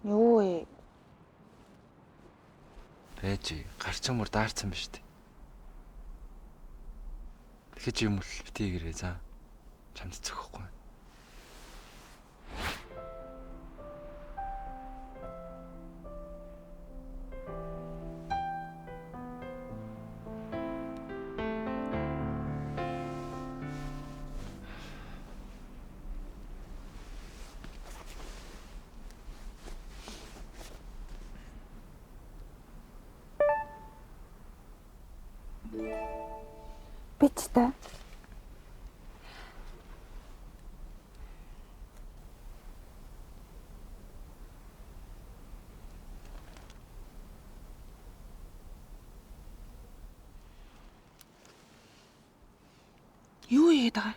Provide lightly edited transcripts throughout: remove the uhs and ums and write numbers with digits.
Юу вэ? Байж гарчин мөр даарсан ба штэ. Тэгэхэд юм бол битгий гэрээ за. Чамд цохихгүй. Бич та. Юу яагаад байгаа?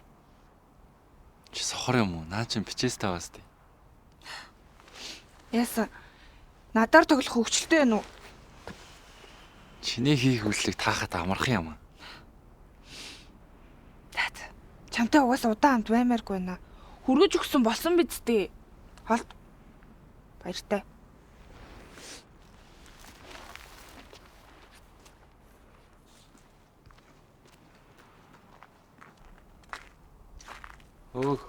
Чи сохор юм уу? Наа чин бичээс таваас тий. Яасан? Надаар тоглох хөвгчлөлтэй байна уу? Чиний хийх үйлчлэг таахад амархан юм аа. Тат. Чамтай угаасаа удаан хамт баймааргүй байна. Хүргэж өгсөн болсон биз дээ. Холт. Баяртай. Өөх.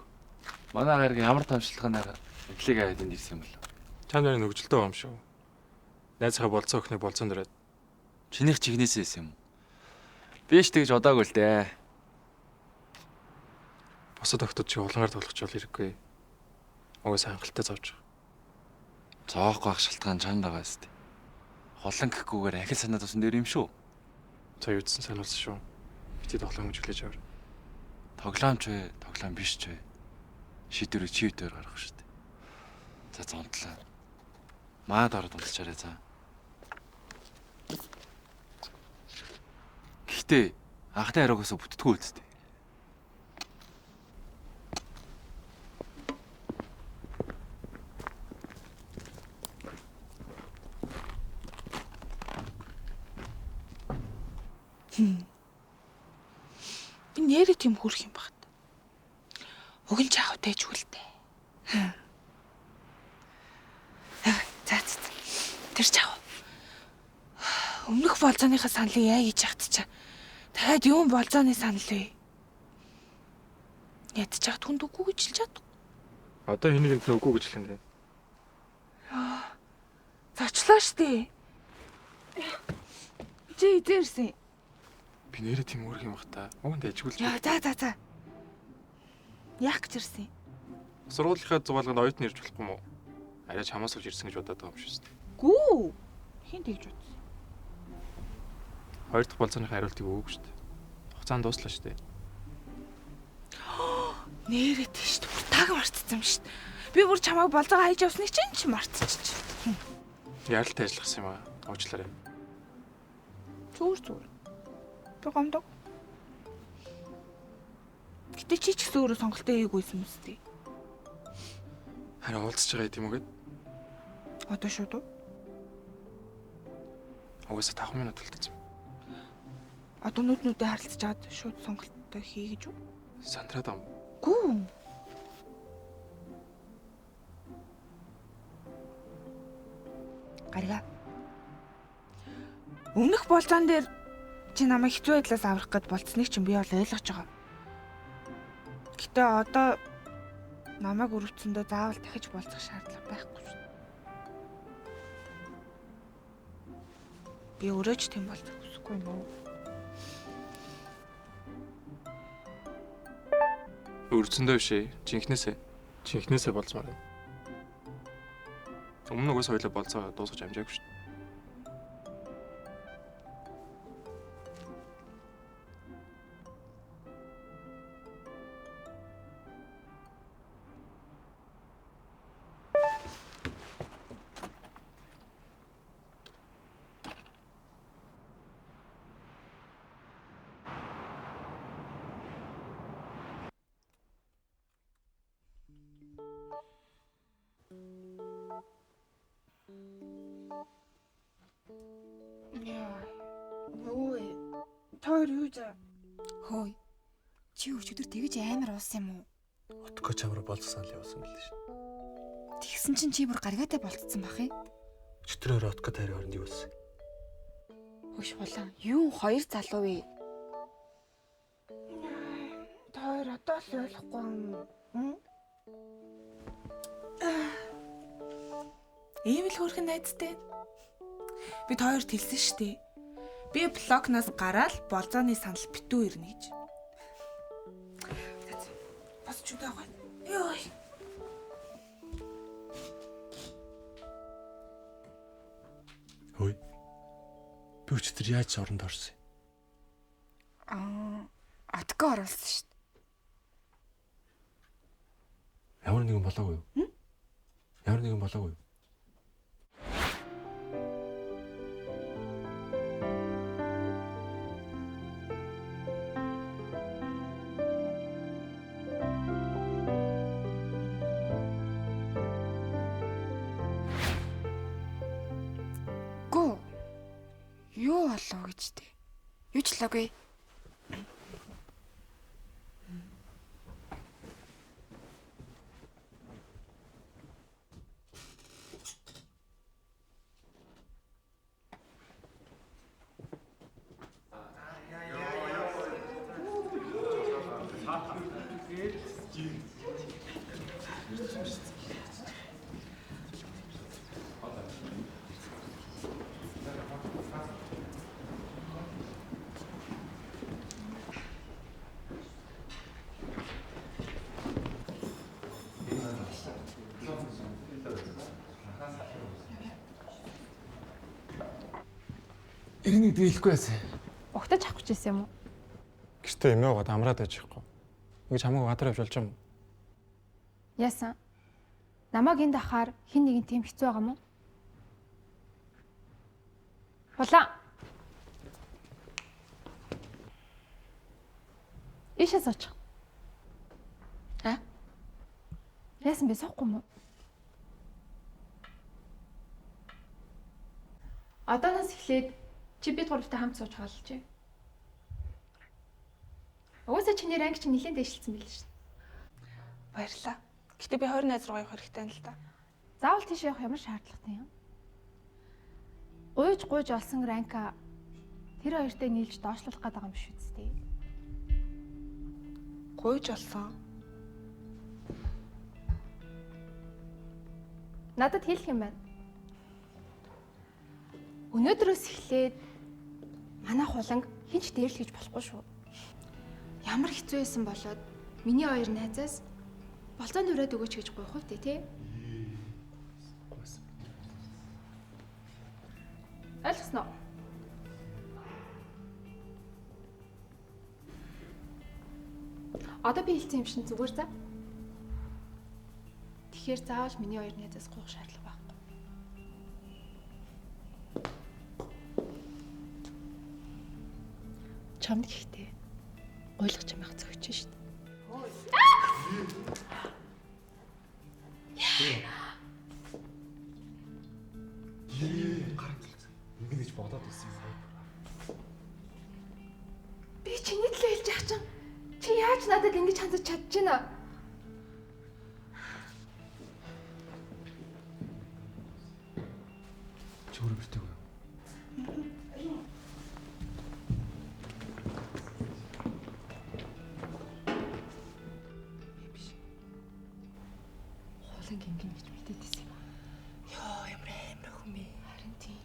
Манай гаргийн ямар томчлогоноор эдлийг аваад энд ирсэн юм бол. Чам нарийн хөвгөлтэй юм шүү. Найзынхаа болцоо өхний болцоонд ирээд. Чинийх чигнээсээ исэн юм уу? Би ч тэгж удаагүй л дээ. Босод өгтөд чи улангаар тоглох ч бол хэрэггүй. Угаасаа хангалттай зовж. Зоохгүй ах шалтгаан чанд байгаа сте. Холон гэхгүйгээр ахил санаад усан дээр юм шүү. За юудсан сануулсан шүү. Бити тоглоом хэмжүүлж аваар. Тоглоомч вэ, тоглоом биш ч вэ. Шийдвэрийг чи үдээр гаргах шүү дээ. За зонтлаа. Маад ороод унтчаарай за. Гэхдээ анхны хариугаас бүтдэггүй үсттэй. Би нэрээ тийм хүрх юм багт. Уг нь чаав тэжүүлтэй. За. Тэр чаав. Өмнөх болцооныхаа саналыг яа гэж ягтчаа. Дахиад юу болцооны санал вэ? Ядчих түнд үгүй гэж хэлж чадах. Одоо хэнийг энэ үгүй гэж хэлэх юм бэ? Зочлоо штэ. Чи идэрсэн. Би нэрээ тийм үүрх юм бах та. Уг нь дэжгүүлж. За. Яах гэж ирсэн? Сургуулийнхаа зугаалганд оюутан ирж болохгүй мó? Арай чамаас олж ирсэн гэж бодоод байгаа юм шүү дээ. Гүү. Хин тэгж бодсон. Хоёр дахь болцооны хариултыг өгөөг шүү дээ. Хугацаанд дууслаа шүү дээ. Нэрээ тийш бүр таг мартцсан юм шүү дээ. Би бүр чамайг болзоо хайж явсныг ч мартчих. Яралтай ажилласан юм аа. Уучлаарай. Зүгээр. Би гомдог. Гэтэ чи ч гэсэн өөрөө сонголтоо хийгүйсэн мэт дээ. Харин уулзж байгаа юм уу гээд? Одоо шууд уу? Угаасаа 5 минут үлдээсэн. Одоо нүднүүдээ харилцаж чад шууд сонголтоо хий гэж үү? Сандраад ам. Гүү. Гарга. Өмнөх болцоон дээр чи намайг хэцүү байдлаас аврах гэд болцсныг чинь би бол ойлгож байгаа. Гэтэ одоо намайг өрөвцөндөө заавал дахиж болцох шаардлага байхгүй шүү. Би өрөөж тийм бол хүсэхгүй юм уу? Өрцөндөө биш ээ. Жинхнээсээ болцмаар байна. Өмнө нь угсаа хоёлаа болцоо дуусгаж амжаагүй шүү дээ. Яа. Ой. Тэр юу заа? Хөөе. Чи өчигдөр тэгэж амар уусан юм уу? Утга чамруу болцсон л явсан гэлээ шин. Тэгсэн чинь чи бүр гаргаатай болцсон бах юм. Өчтөрөө отко тайр хооронд юу болсон? Хөш улаан. Юу хоёр залуу вэ? Тэр одоо л ойлгохгүй юм. Ийм л хөрхэн найзтай. Бид хоёрт хэлсэн шүү дээ. Би блокноос гараад болзооны санал битүү ирнэ гэж. Бас ч удаагүй. Йой. Хөөе. Би өчтөр яаж оронд орсон юм? Отго оруулсан шүү дээ. Ямар нэгэн болоогүй юу? Ямар нэгэн болоогүй юу? Гүү. Юу болов гэж дээ. Юу ч лоогүй. Иргэнийг би хэлэхгүй байсан. Угтаж авах гэж байсан юм уу? Гэртээ эмээ угаад амраад байж ихгүй. Ингэж хамаагүй гадар явж болж юм. Яасан? Намайг энд ахаар хин нэгэн тийм хэцүү байгаа юм уу? Улаан. Ишээ сууч. Яасан бэ суухгүй юм уу? Одооноос эхлээд чи бид гуравтай хамт сууж хаалж. Уусаа чиний ранг чинь нэлээд дэвшилсэн байл шүү. Баярлаа. Гэтэ би 20 найз руу явах хэрэгтэй юм л да. Заавал тийш явах ямар шаардлагатай юм? Гуйж олсон ранка тэр хоёртой нийлж доошлуулах гээд байгаа юм биш үстэй. Гуйж олсон. Надад хэлэх юм байна. Өнөөдрөөс эхлээд манай хуланг хинч дээрлэж болохгүй шүү. Ямар хэцүү байсан болоод миний хоёр найзаас болцоонд өрөөд өгөөч гэж гуйх үү тий? Ойлгосноо? Одоо би хэлсэн юм шин зүгээр за. Тэгэхээр заавал миний хоёр найзаас гуйх шаардлага байхгүй. Чамд гэхдээ ойлгож юм ах зөгч шүү дээ. Ингэж бодоод байсан юм. Би чиний төлөө хэлж яах чинь? Чи яаж надад ингэж хандаж чадчихна? Чи өөрөө битээгүй. Хуланг ингэн гэж мэдээдсэн юм. Йоо, ямар амар хүн бэ? Харин тийм.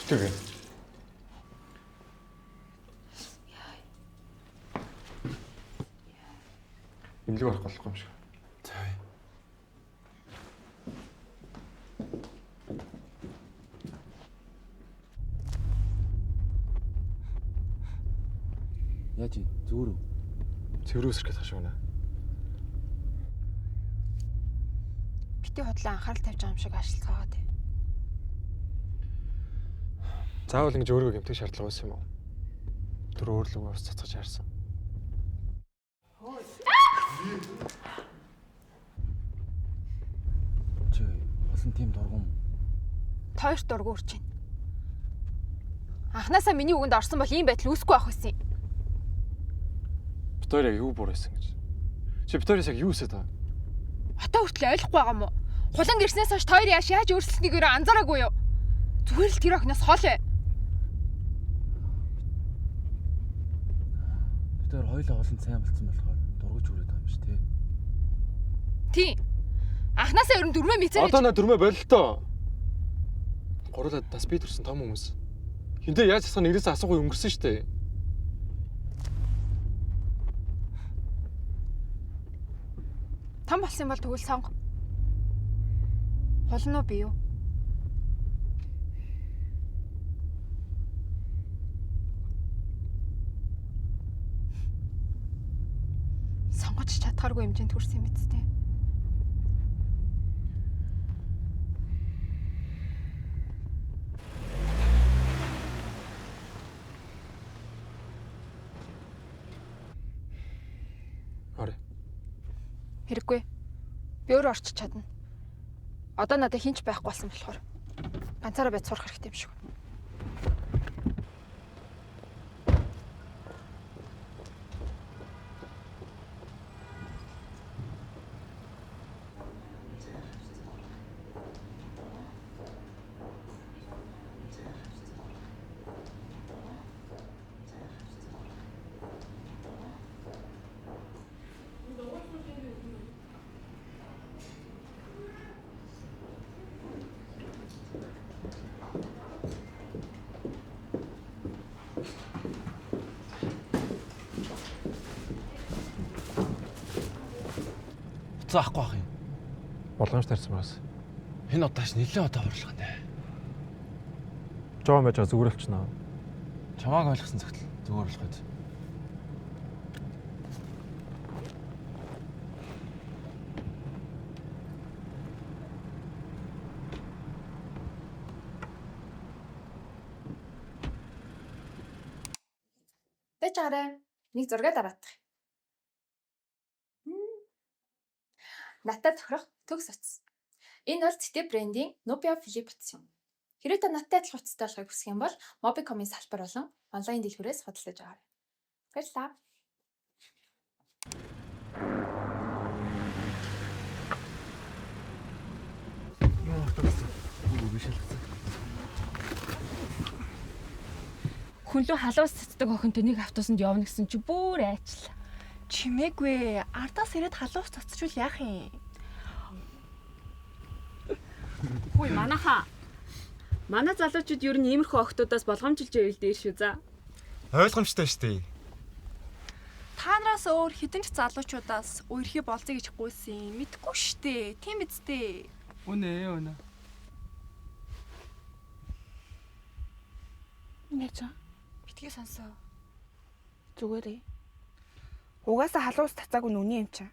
Тэгээ. Имлэг барах болохгүй юм шиг. За. Яаж юм? Зүгээр үү? Цэврүүс ирэхэд хашиг байна. Бити худлаа анхаарал тавьж байгаа юм шиг ажилтгаагаад байна. Заавал ингэж өөрийгөө гэмтэх шаардлага байсан юм уу? Тэр өөрлөгөө бас цацгаж харсан. Чи болсон тийм дургуун. Тойрт дургу урч байна. Анхнаасаа миний үгэнд орсон бол ийм байдал үүсэхгүй байх байсан юм. Битээр яг юу бүр байсан гэж. Чи битээрээс яг юу хийсэд байгаа? Хотоо хүртэл ойлгохгүй байгаа юм уу? Хулан гэрснээс хойш тойр яаж өөрчлөлтнийг өөрөө анзаараагүй юу? Зүгээр л тэр охиноос хол бай. Тэр хоёулаа олон сайн болцсон болохоор дургуж үрээд байгаа юм шүү дээ. Тийм. Анхнаасаа ер нь дөрмөө мэдсээр Одоо на дөрмөө болил тоо. Гурлаад бас би төрсэн том хүмүүс. Хинтээ яаж асах нэрээс асуугүй өнгөрсөн шүү дээ. том болсон юм бол тэгвэл сонго. Холно уу би юу? Сонгож чадхааргүй хэмжээнд хүрсэн юм биз дээ. Орой. Хэрэггүй. Би өөрөө орчих чадна. Одоо надад хинч байхгүй болсон болохоор ганцаараа бод сурах хэрэгтэй юм шиг. Заахгүй ах юм. Болгоомж тарьсан байгаас. Энэ удааш нэлээд удаа хурлах нэ. Жоо байж байгаа зүгээр болчихноо. Чамааг ойлгосон цагт зүгээр болох байд. Бэж арай. Нэг зураг дараадах. Натаа тохирох төгс утас. Энэ бол Цэтэй брендийн Nubia Flip утас юм. Хэрэв та наттай адилхан утастай болохыг хүсэх юм бол Mobicom-ийн салбар болон онлайн дэлгүүрээс худалдаж аваарай. Баярлалаа. Хүн лөө халуус цэцдэг охинтой нэг автобусанд явна гэсэн чи бүр айчлаа. Чимээгүй. Ардаас ирээд халуус цоцчвол яах юм? Хүй манайхаа. Манай залуучууд ер нь иймэрхүү охтуудаас болгоомжилж байвал дээр шүү за. Ойлгомжтой шүү дээ. Та нараас өөр хэдэн ч залуучуудаас үерхий болцъё гэж гуйсан мэдгүй штэ. Тийм биз дээ. Үнэ. Нээч. Битгий сонсоо. Зүгээрээ. Угаасаа халуус цацаагүй нүний юм чам.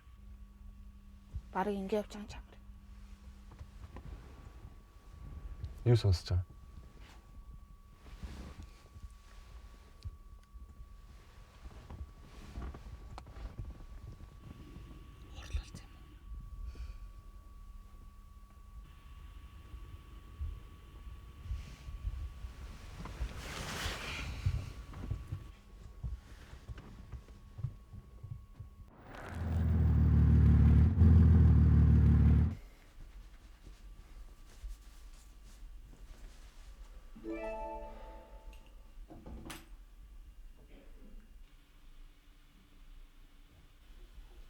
Бараг ингэ явж байгаа юм чам. Юу сонсож байгаа?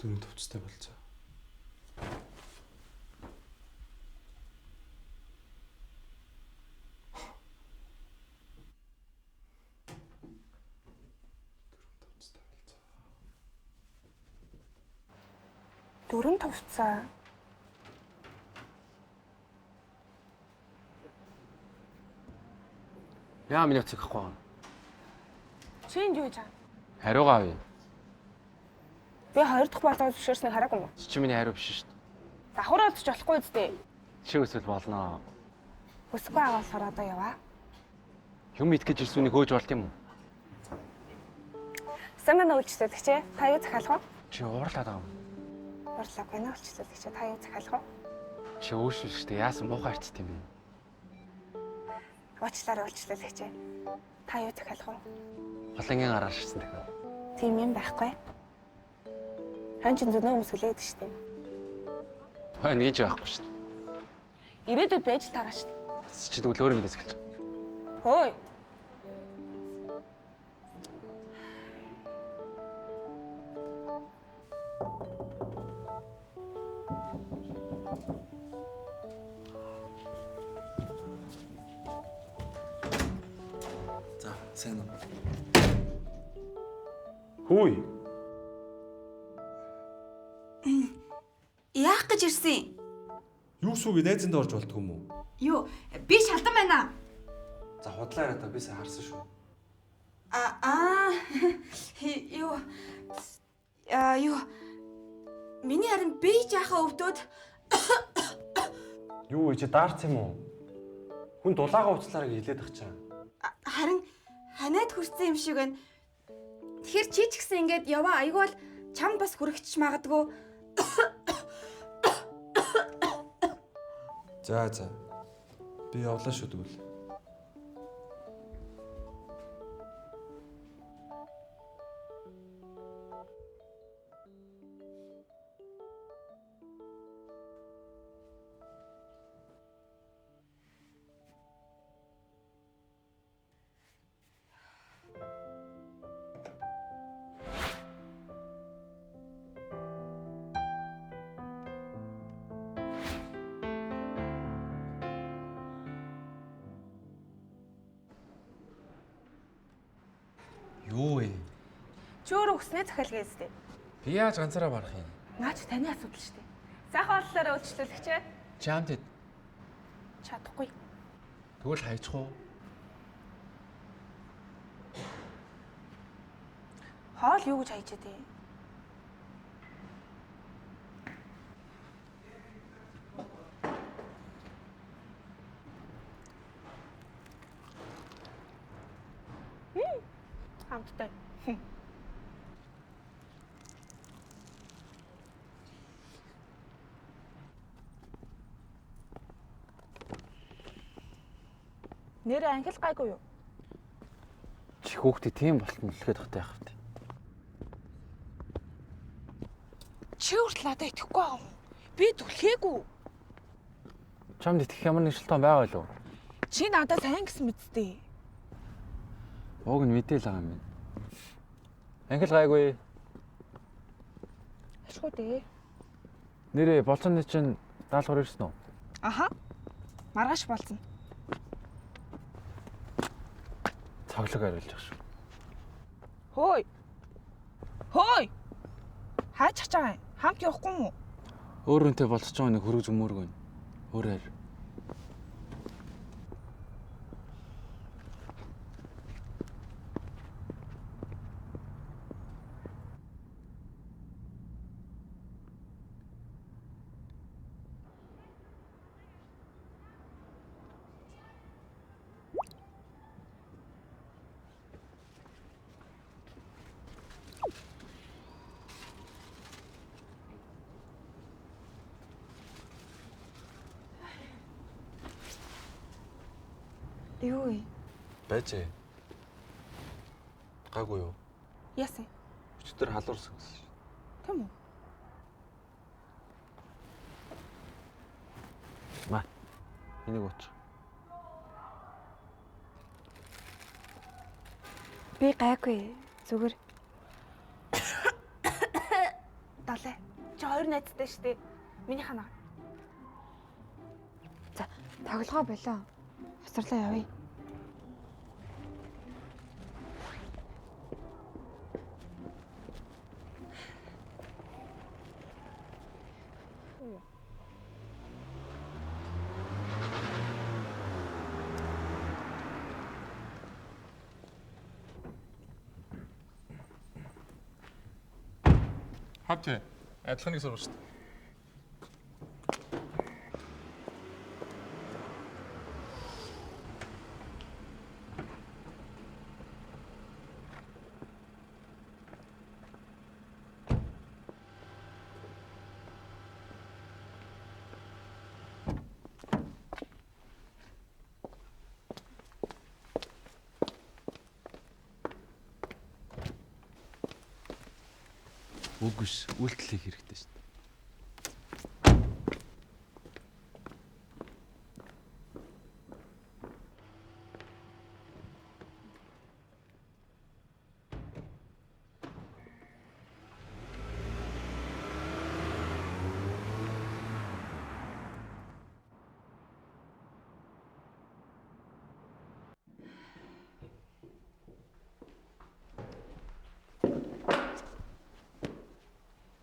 Дөрөв төвчтэй болцоо. Дөрөн товцоо. Яа миний утсыг авахгүй байгаа. Чи энд юу гэж байгаа? Хариугаа авъя. Би хоёр дахь болоод зөвшөөрснийг хараагүй юм уу? Чи миний хариу биш шүү дээ. Давхар олдож болохгүй үстэй. Чи өсвөл болно. Хүсэхгүй байгаа болохоор одоо яваа. Юм итгэж ирсүнийг хөөж болт юм уу? Самана үйлчлүүлэгчээ та юу захиалах вэ? Чи уурлаад байгаа юм. Урлаагүй нэ үйлчлүүлэгчээ та юу захиалах вэ? Чи өөрчлөлтөд яасан муухай харцт юм бэ? Уучлаарай үйлчлүүлэгчээ. Та юу захиалах вэ? Холонгийн гараар ширсэн дахиад. Тийм юм байхгүй. Хан чин зөнөө хүмүүс хүлээд штеп. Хаа нэг ч байхгүй шүү дээ. Ирээдүйд байж таараа штеп. Чи тэгвэл өөр мэдээс эхэлж. Хөөе. За, сайн уу. Хөөе. Яах гэж ирсэн? Юу сүүгээ найзанд орж болтгүй юм уу? Юу, би шалдан байна. За, худлаарай та би сайн харсан шүү. Юу. Юу. Миний харин би жаахан өвдөд Юу вэ чи даарц юм уу? Хүн дулаагаа уцлаараа хэлээд ах чаа. харин ханаад хүрсэн юм шиг байна. Тэгэхээр чи ч гэсэн ингээд яваа айгуул чамд бас хүрэгч магадгүй. За. Би явлаа шүү тэгвэл. Юу вэ? Чи өөрөө хүснээ захиалгаа өстэй. Би яаж ганцаараа барах юм? Наач таны асуудал штеп. Сайхан боллоороо үйлчлүүлэгчээ. Чамд Чадахгүй. тэгвэл хайчих уу? Хоол юу гэж хайж дээ? Хамттай. Нэр англи гайгүй юу? Чи хүүхдээ тийм болтол мөлхөд тахтай явах вэ? Чи хүртэл надад итгэхгүй байгаа юм. Би түлхээгүй. Чамд итгэх ямар нэг шалтгаан байгаа л уу? Чи надад сайн гэсэн мэдтэй. Уг нь мэдээл байгаа юм байна. Англи гайгүй. Ашгүй дээ. Нэрээ болцооны чинь даалгавар ирсэн үү? Аха. Маргааш болсон. Цоглог хариулж байгаа шүү. Хөөе. Хөөе. Хаач чаж байгаа юм? Хамт явахгүй юм уу? Өөрөөнтэй болцож байгаа нэг хөрөг зөмөргөө. Өөрөөр. Юу вэ? Байжээ. Гайгүй юу? Яасан? Өчтөр халуурсан гэсэн шүү. Тэм үү? Маа. Энийг ууч. Би гайгүй. Зүгээр. Далай. Чи хоёр найзтай штэ. Миний ханаа. За, тоглогоо болоо. Хоцорлоо явъя. Хавч адилхан нэг сурвал шүү дээ. Үгүйс үйлдэл хийх хэрэгтэй шүү дээ.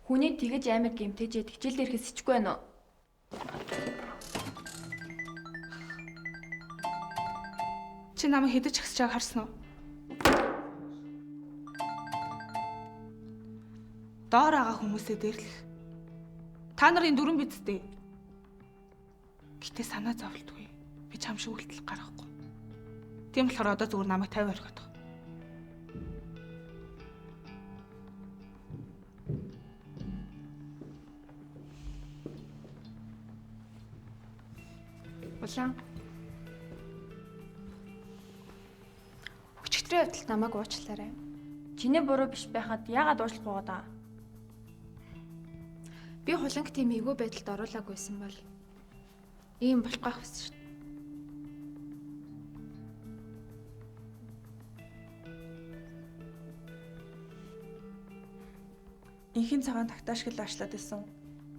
Хүний тэгэж амар гэмтээжээ хичээл дээрхээс сичгүй байна уу? Чи намайг хэдэж ихсэж байгааг харсан уу? Доор байгаа хүмүүсээ дээрлэх. Та нарын дүрэн бидтэй. Гэтэ санаа зовлтгүй. Би чам шиг үйлдэл гаргахгүй. Тийм болохоор одоо зүгээр намайг 50 орхиод байгаа. Улаан. Өчигдрийн явдалд намайг уучлаарай. Чиний буруу биш байхад яагаад уучлах уу даа? Би хуланг тийм эвгүй байдалд оруулаагүйсэн бол ийм болох байх байсан шүү дээ. Инхийн цагаан тагтаашгил аашлаад исэн.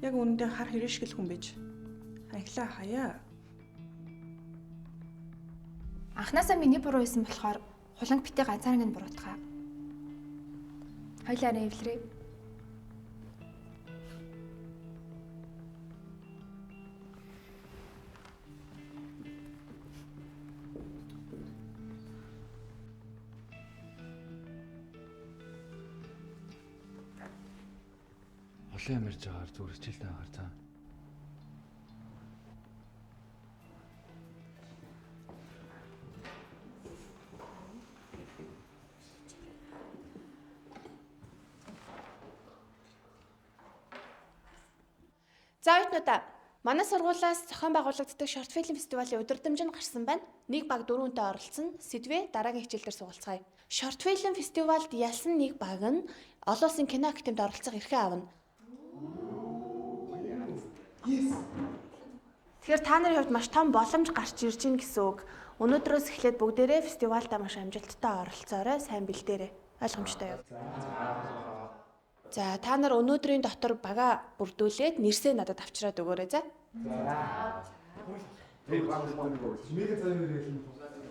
Яг үүндээ хар хэрэгшгэл хүн байж. Аглаа хаяа. Анхнаасаа миний буруу байсан болохоор хуланг битээ ганцаараа нь буруутгаа. Хоёлаа нэвлэрээ. Олон юм ярьж байгаагаар зүгээр хичээлтэй агаар цаа. За оюутнуудаа, манай сургуулиас зохион байгуулагддаг шорт фильм фестивалийн удирдамж нь гарсан байна. Нэг баг 4-тэй оролцсон. Сэдвээ дараагийн хичээлдэр суралцгаая. Шорт фильм фестивалд ялсан нэг баг нь олон улсын кино актемд оролцох эрхээ авна. Тэгэхээр та нарын хувьд маш том боломж гарч ирж байна гэсэн үг. Өнөөдрөөс эхлээд бүгдээрээ фестивальдаа маш амжилттай оролцоорой, сайн бэлдээрэй. Ойлгомжтой юу? За та нар өнөөдрийн дотор бага бүрдүүлээд нэрсээ надад авчираад өгөөрэй за.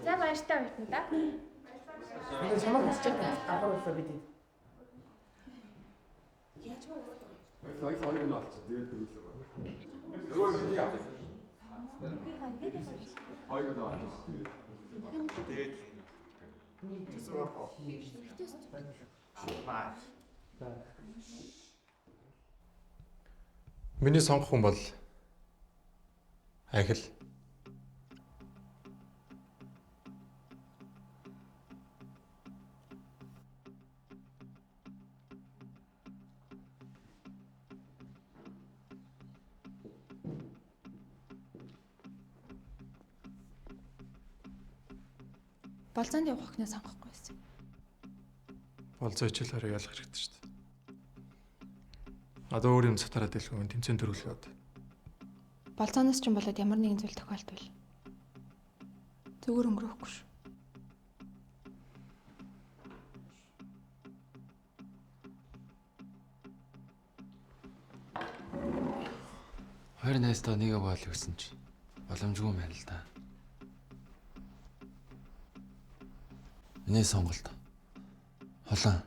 За баяртай оюутнуудаа. Миний сонгох хүн бол Агил. Болзоонд явах охиноо сонгохгүй байсан. Болзоо хичээлээрээ ялах хэрэгтэй шүү дээ. Одоо өөр юм цатараад илгүй тэмцээн төрүүлээд. Болзооноос ч юм болоод ямар нэгэн зүйл тохиолдвол зүгээр өнгөрөхгүй шүү. Хоёр найстаа нэгэ боол гэсэн чи боломжгүй мэн л да. Миний сонголт. Холон.